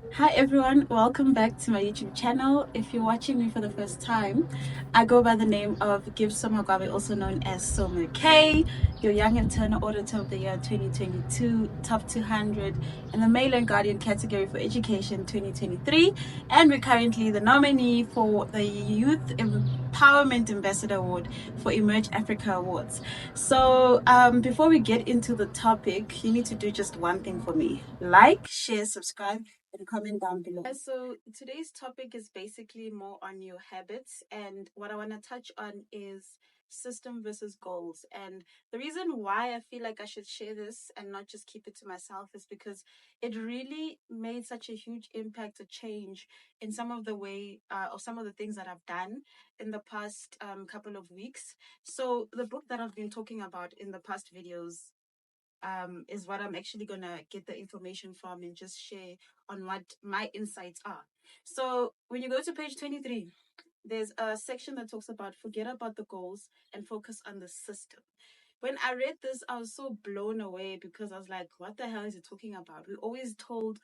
Hi everyone, welcome back to my YouTube channel. If you're watching me for the first time, I go by the name of Give Somagabe, also known as Soma K, your Young and Turner Auditor of the Year 2022, Top 200 in the Mail and Guardian category for Education 2023, and we're currently the nominee for the Youth Empowerment Ambassador Award for Emerge Africa Awards. So before we get into the topic, you need to do just one thing for me: like, share, subscribe, and comment down below. So today's topic is basically more on your habits, and what I want to touch on is system versus goals. And the reason why I feel like I should share this and not just keep it to myself is because it really made such a huge impact, a change in some of the way or some of the things that I've done in the past couple of weeks. So the book that I've been talking about in the past videos is what I'm actually gonna get the information from and just share on what my insights are. So when you go to page 23, there's a section that talks about forget about the goals and focus on the system. When I read this, I was so blown away because I was like, what the hell is it talking about? We're always told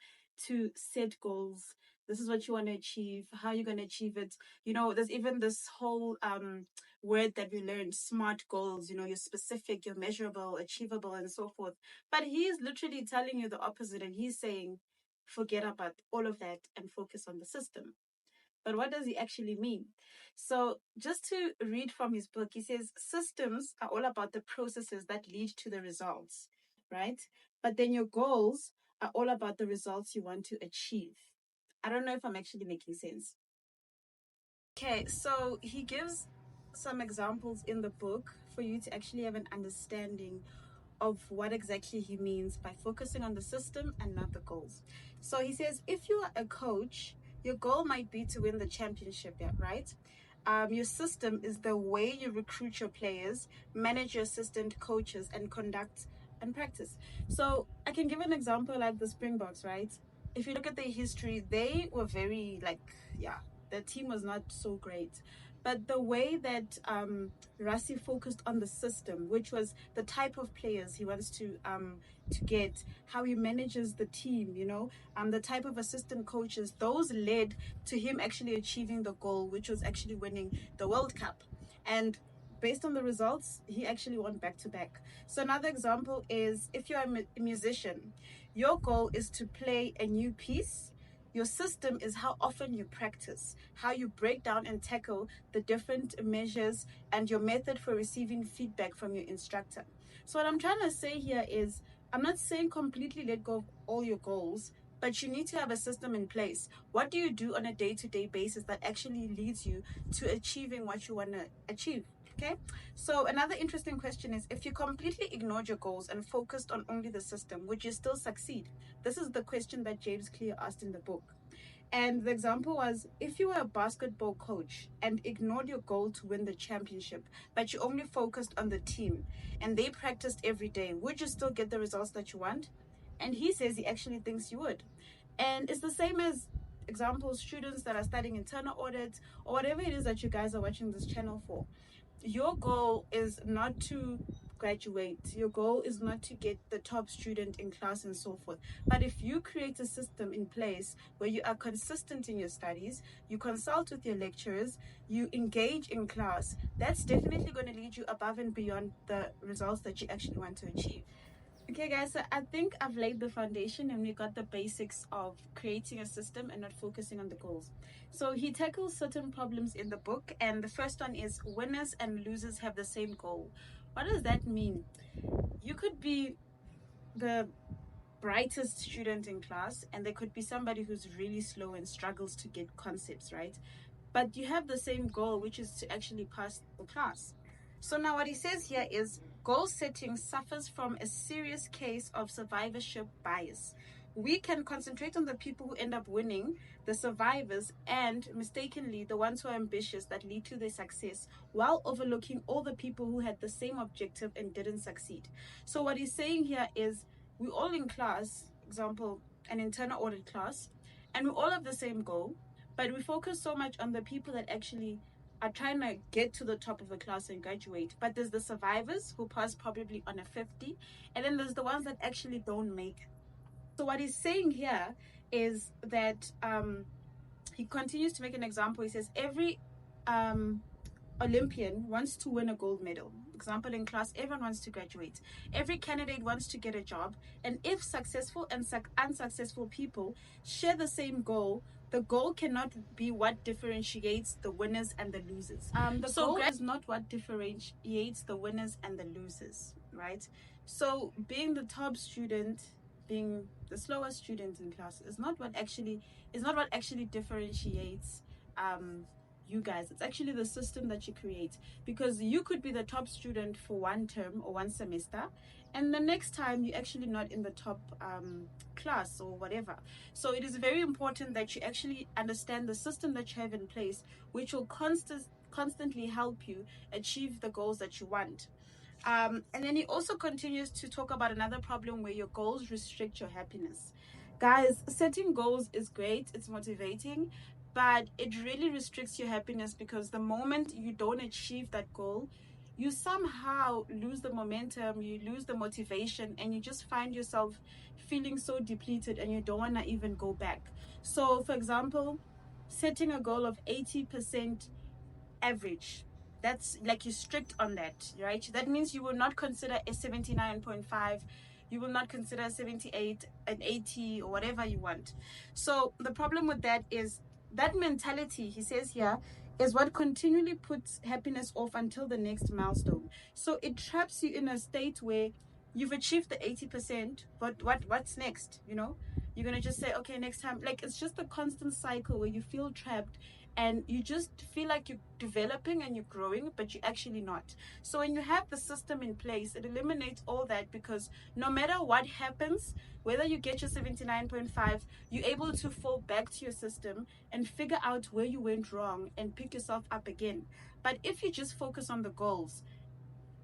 to set goals. This is what you want to achieve, how you're going to achieve it. You know, there's even this whole word that we learned, smart goals. You know, you're specific, you're measurable, achievable, and so forth. But he's literally telling you the opposite, and he's saying, forget about all of that and focus on the system. But what does he actually mean? So, just to read from his book, he says systems are all about the processes that lead to the results, right? But then your goals are all about the results you want to achieve. I don't know if I'm actually making sense. Okay, so he gives some examples in the book for you to actually have an understanding of what exactly he means by focusing on the system and not the goals. So he says, if you are a coach, your goal might be to win the championship, yeah, right? Your system is the way you recruit your players, manage your assistant coaches, and conduct and practice. So I can give an example like the Springboks, right? If you look at their history, they were very like, yeah, the team was not so great. But the way that Rassi focused on the system, which was the type of players he wants to get, how he manages the team, you know, the type of assistant coaches, those led to him actually achieving the goal, which was actually winning the World Cup. And based on the results, he actually won back to back. So another example is if you're a musician, your goal is to play a new piece. Your system is how often you practice, how you break down and tackle the different measures, and your method for receiving feedback from your instructor. So, what I'm trying to say here is I'm not saying completely let go of all your goals, but you need to have a system in place. What do you do on a day to day basis that actually leads you to achieving what you want to achieve? Okay, so another interesting question is if you completely ignored your goals and focused on only the system, would you still succeed? This is the question that James Clear asked in the book. And the example was if you were a basketball coach and ignored your goal to win the championship, but you only focused on the team and they practiced every day, would you still get the results that you want? And he says he actually thinks you would. And it's the same as examples, students that are studying internal audits or whatever it is that you guys are watching this channel for. Your goal is not to graduate. Your goal is not to get the top student in class and so forth. But if you create a system in place where you are consistent in your studies, you consult with your lecturers, you engage in class, that's definitely going to lead you above and beyond the results that you actually want to achieve. Okay, guys, so I think I've laid the foundation and we got the basics of creating a system and not focusing on the goals. So he tackles certain problems in the book, and the first one is winners and losers have the same goal. What does that mean? You could be the brightest student in class, and there could be somebody who's really slow and struggles to get concepts, right? But you have the same goal, which is to actually pass the class. So now what he says here is goal setting suffers from a serious case of survivorship bias. We can concentrate on the people who end up winning, the survivors, and mistakenly the ones who are ambitious that lead to their success, while overlooking all the people who had the same objective and didn't succeed. So what he's saying here is we all in class, example, an internal audit class, and we all have the same goal, but we focus so much on the people that actually are trying to get to the top of the class and graduate. But there's the survivors who pass probably on a 50, and then there's the ones that actually don't make it. So what he's saying here is that he continues to make an example. He says every Olympian wants to win a gold medal. Example, in class, everyone wants to graduate. Every candidate wants to get a job. And if successful and unsuccessful people share the same goal, the goal cannot be what differentiates the winners and the losers. The goal is not what differentiates the winners and the losers, right? So being the top student, being the slowest student in class is not what actually differentiates you guys. It's actually the system that you create, because you could be the top student for one term or one semester, and the next time you're actually not in the top class or whatever. So it is very important that you actually understand the system that you have in place, which will constantly help you achieve the goals that you want. And then he also continues to talk about another problem where your goals restrict your happiness. Guys, setting goals is great, it's motivating, but it really restricts your happiness, because the moment you don't achieve that goal, you somehow lose the momentum, you lose the motivation, and you just find yourself feeling so depleted and you don't want to even go back. So, for example, setting a goal of 80% average, that's like you're strict on that, right? That means you will not consider a 79.5, you will not consider 78, an 80, or whatever you want. So the problem with that is that mentality, he says here, is what continually puts happiness off until the next milestone. So it traps you in a state where you've achieved the 80%, but what's next? You're gonna just say, okay, next time. Like, it's just a constant cycle where you feel trapped and you just feel like you're developing and you're growing, but you're actually not. So when you have the system in place, it eliminates all that, because no matter what happens, whether you get your 79.5, you're able to fall back to your system and figure out where you went wrong and pick yourself up again. But if you just focus on the goals,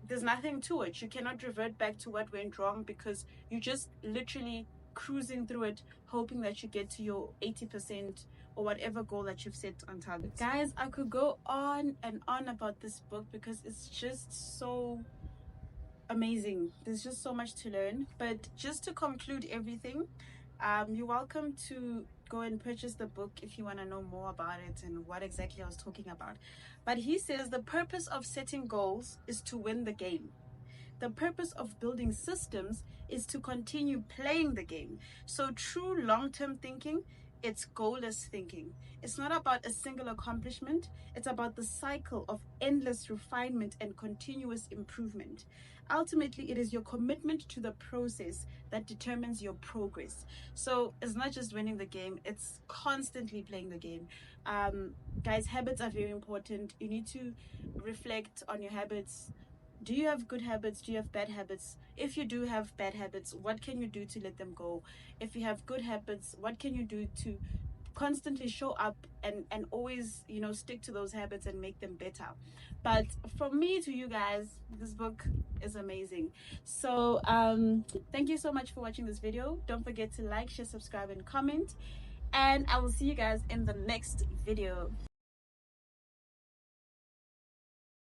there's nothing to it. You cannot revert back to what went wrong, because you just literally cruising through it, hoping that you get to your 80% or whatever goal that you've set on target. Guys, I could go on and on about this book because it's just so amazing. There's just so much to learn. But just to conclude everything, you're welcome to go and purchase the book if you want to know more about it and what exactly I was talking about. But he says the purpose of setting goals is to win the game. The purpose of building systems is to continue playing the game. So true long-term thinking, it's goalless thinking. It's not about a single accomplishment. It's about the cycle of endless refinement and continuous improvement. Ultimately, it is your commitment to the process that determines your progress. So it's not just winning the game, it's constantly playing the game. Guys, habits are very important. You need to reflect on your habits. Do you have good habits? Do you have bad habits? If you do have bad habits, what can you do to let them go? If you have good habits, what can you do to constantly show up and always stick to those habits and make them better? But from me to you guys, this book is amazing. So thank you so much for watching this video. Don't forget to like, share, subscribe, and comment, and I will see you guys in the next video.